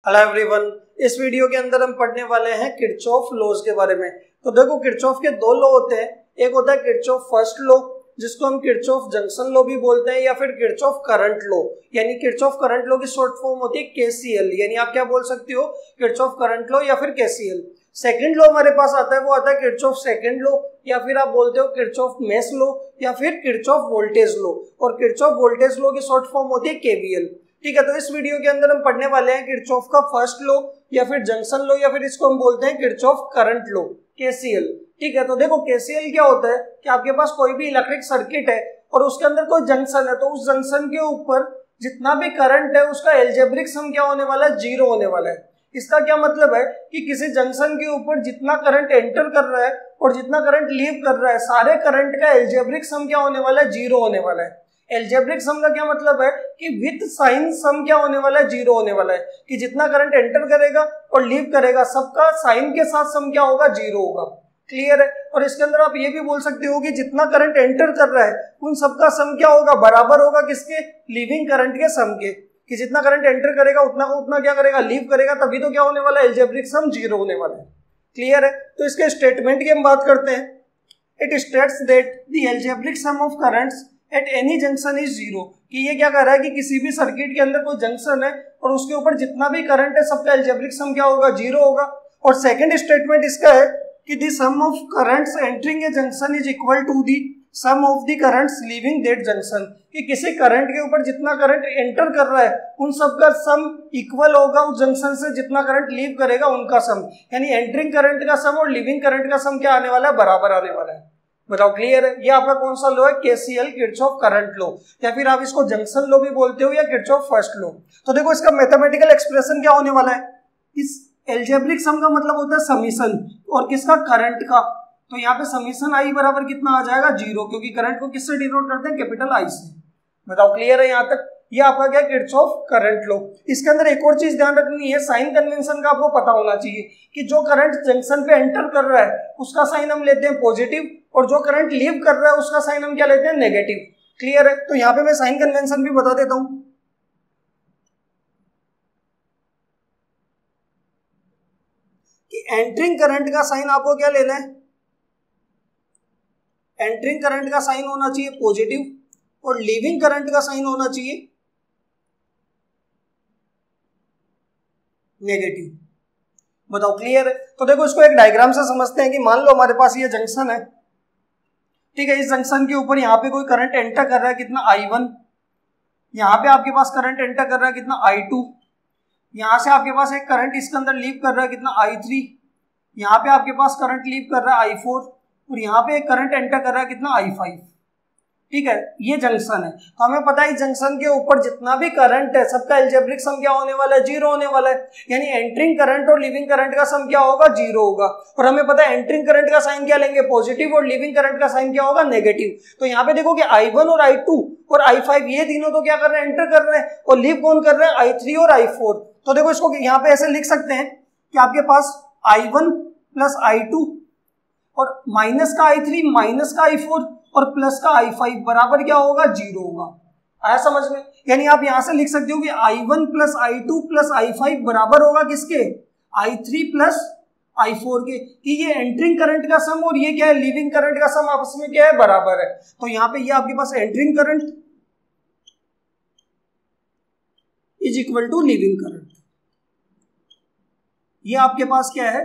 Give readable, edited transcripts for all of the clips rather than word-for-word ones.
Hello everyone, इस video के अंदर हम पढ़ने वाले हैं किरचॉफ लॉज के बारे में। तो देखो, किरचॉफ के दो लॉ होते हैं। एक होता है किरचॉफ फर्स्ट लॉ, जिसको हम किरचॉफ जंक्शन लॉ भी बोलते हैं, या फिर किरचॉफ करंट लॉ। यानी किरचॉफ करंट लॉ की शॉर्ट फॉर्म होती है केसीएल, यानी आप क्या बोल सकते हो, किरचॉफ करंट लॉ या फिर केसीएल। सेकंड लॉ हमारे पास आता है, वो आता है किरचॉफ सेकंड लॉ, या फिर आप बोलते हो किरचॉफ मेश लॉ, या फिर किरचॉफ वोल्टेज लॉ। और किरचॉफ वोल्टेज लॉ की शॉर्ट फॉर्म होती है केवीएल। ठीक है, तो इस वीडियो के अंदर हम पढ़ने वाले हैं किरचॉफ का फर्स्ट लॉ या फिर जंक्शन लॉ, या फिर इसको हम बोलते हैं किरचॉफ करंट लॉ, केसीएल। ठीक है, तो देखो केसीएल क्या होता है कि आपके पास कोई भी इलेक्ट्रिक सर्किट है और उसके अंदर कोई जंक्शन है, तो उस जंक्शन के ऊपर जितना भी करंट है उसका एल्जेब्रिक सम क्या होने वाला है, जीरो होने वाला है। इसका क्या मतलब है कि किसी जंक्शन के ऊपर जितना करंट एंटर कर रहा है और जितना करंट लीव कर रहा है, सारे करंट का एल्जेब्रिक सम क्या होने वाला है, जीरो होने वाला है। एल्जेब्रिक सम का क्या मतलब है कि विद साइन सम क्या होने वाला है, जीरो होने वाला है। कि जितना करंट एंटर करेगा और लीव करेगा, सबका साइन के साथ सम क्या होगा, जीरो होगा। क्लियर है। और इसके अंदर आप ये भी बोल सकते हो कि जितना करंट एंटर कर रहा है उन सबका सम क्या होगा, बराबर होगा किसके, लीविंग करंट के सम के। कि जितना करंट एंटर करेगा उतना को उतना क्या करेगा, लीव करेगा, तभी तो क्या होने वाला है, एल्जेब्रिक सम जीरो होने वाला है। क्लियर है। तो इसके स्टेटमेंट की हम बात करते हैं। It states that the algebraic sum of currents at any junction is zero. कि ये क्या कर रहा है कि किसी भी सर्किट के अंदर कोई जंक्शन है और उसके ऊपर जितना भी करंट है सबका एल्जेब्रिक सम क्या होगा, जीरो होगा। और सेकंड स्टेटमेंट इसका है कि the sum of currents entering a junction is equal to the sum of the currents leaving that junction. कि किसी करंट के ऊपर जितना करंट एंटर कर रहा है उन सबका सम इक्वल होगा उस जंक्शन से जितना करंट लीव करेगा उनका सम। यानी एंटरिंग करंट का सम और लीविंग करंट का सम क्या आने वाला है, बराबर आने वाला है। बताओ क्लियर है। ये आपका कौन सा लॉ है, केसीएल, किरचॉफ करंट लॉ, या फिर आप इसको जंक्शन लॉ भी बोलते हो, या किरचॉफ फर्स्ट लॉ। तो देखो इसका मैथमेटिकल एक्सप्रेशन क्या होने वाला है। इस एल्जेब्रिक सम का मतलब होता है समीशन, और किसका, करंट का। तो यहाँ पे समीशन आई बराबर कितना आ जाएगा, जीरो, क्योंकि करंट को किससे डिनोट करते हैं, कैपिटल आई से। बताओ क्लियर है यहाँ तक। ये आपका क्या, किरचॉफ करंट लॉ। इसके अंदर एक और चीज ध्यान रखनी है, साइन कन्वेंशन का आपको पता होना चाहिए कि जो करंट जंक्शन पे एंटर कर रहा है उसका साइन हम लेते हैं पॉजिटिव, और जो करंट लीव कर रहा है उसका साइन हम क्या लेते हैं, नेगेटिव। क्लियर है। तो यहाँ पे मैं साइन कन्वेंशन भी बता देता हूं कि एंटरिंग करंट का साइन आपको क्या लेना है, एंटरिंग करंट का साइन होना चाहिए पॉजिटिव, और लीविंग करंट का साइन होना चाहिए नेगेटिव। बताओ क्लियर है। तो देखो इसको एक डायग्राम से समझते हैं कि मान लो हमारे पास ये जंक्शन है। ठीक है, इस जंक्शन के ऊपर यहाँ पे कोई करंट एंटर कर रहा है, कितना, I1। यहाँ पे आपके पास करंट एंटर कर रहा है, कितना, I2। यहाँ से आपके पास एक करंट इसके अंदर लीव कर रहा है, कितना, I3। यहाँ पे आपके पास करंट लीव कर रहा है I4, और यहाँ पे एक करंट एंटर कर रहा है, कितना, I5। ठीक है, ये जंक्शन है। तो हमें पता है जंक्शन के ऊपर जितना भी करंट है सबका एल्जेब्रिक सम क्या होने वाला है, जीरो होने वाला है। यानी एंटरिंग करंट और लीविंग करंट का सम क्या होगा, जीरो होगा। और हमें पता है एंटरिंग करंट का साइन क्या लेंगे, पॉजिटिव, और लीविंग करंट का साइन क्या होगा, नेगेटिव। तो यहाँ पे देखो कि I1 और I2 और I5 ये तीनों तो क्या कर रहे हैं, एंटर कर रहे हैं, और लीव कौन कर रहे हैं, I3 और I4। तो देखो इसको यहाँ पे ऐसे लिख सकते हैं कि आपके पास I1 प्लस I2 और माइनस का I3 माइनस का I4 और प्लस का I5 बराबर क्या होगा, जीरो होगा। आया समझ में। यानी आप यहां से लिख सकते हो कि I1 plus I2 plus I5 बराबर होगा किसके, I3 प्लस I4 के। कि ये एंटरिंग करंट का सम और ये क्या है, लीविंग करंट का सम आपस में क्या है, बराबर है। तो यहाँ पे ये आपके पास entering current is equal to leaving current. ये आपके पास क्या है,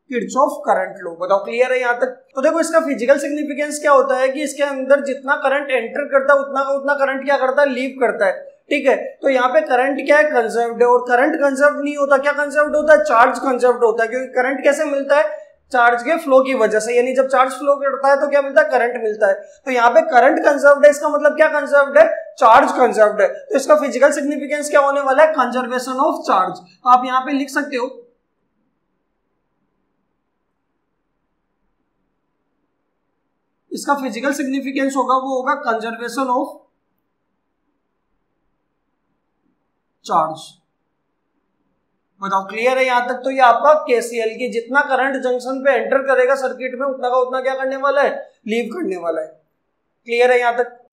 किरचॉफ करंट लॉ। बताओ क्लियर है यहाँ तक। तो देखो इसका फिजिकल सिग्निफिकेंस क्या होता है कि इसके अंदर जितना करंट एंटर करता है उतना का उतना करंट क्या करता है, लीव करता है। ठीक है, तो यहाँ पे करंट क्या है, कंजर्व्ड है। और करंट कंजर्व्ड नहीं होता, क्या कंजर्व्ड होता है, चार्ज कंजर्व्ड होता है। क्योंकि करंट कैसे मिलता है, चार्ज के फ्लो की वजह से। यानी जब चार्ज फ्लो करता है तो क्या मिलता है, करंट मिलता है। तो यहाँ पे करंट कंजर्व्ड है, इसका मतलब क्या कंजर्व्ड है, चार्ज कंजर्व्ड है। तो इसका फिजिकल सिग्निफिकेंस क्या होने वाला है, कंजर्वेशन ऑफ चार्ज। आप यहाँ पे लिख सकते हो इसका फिजिकल सिग्निफिकेंस होगा, वो होगा कंजर्वेशन ऑफ चार्ज। बताओ क्लियर है यहाँ तक। तो ये आपका केसीएल की जितना करंट जंक्शन पे एंटर करेगा सर्किट में उतना का उतना क्या करने वाला है, लीव करने वाला है। क्लियर है यहाँ तक।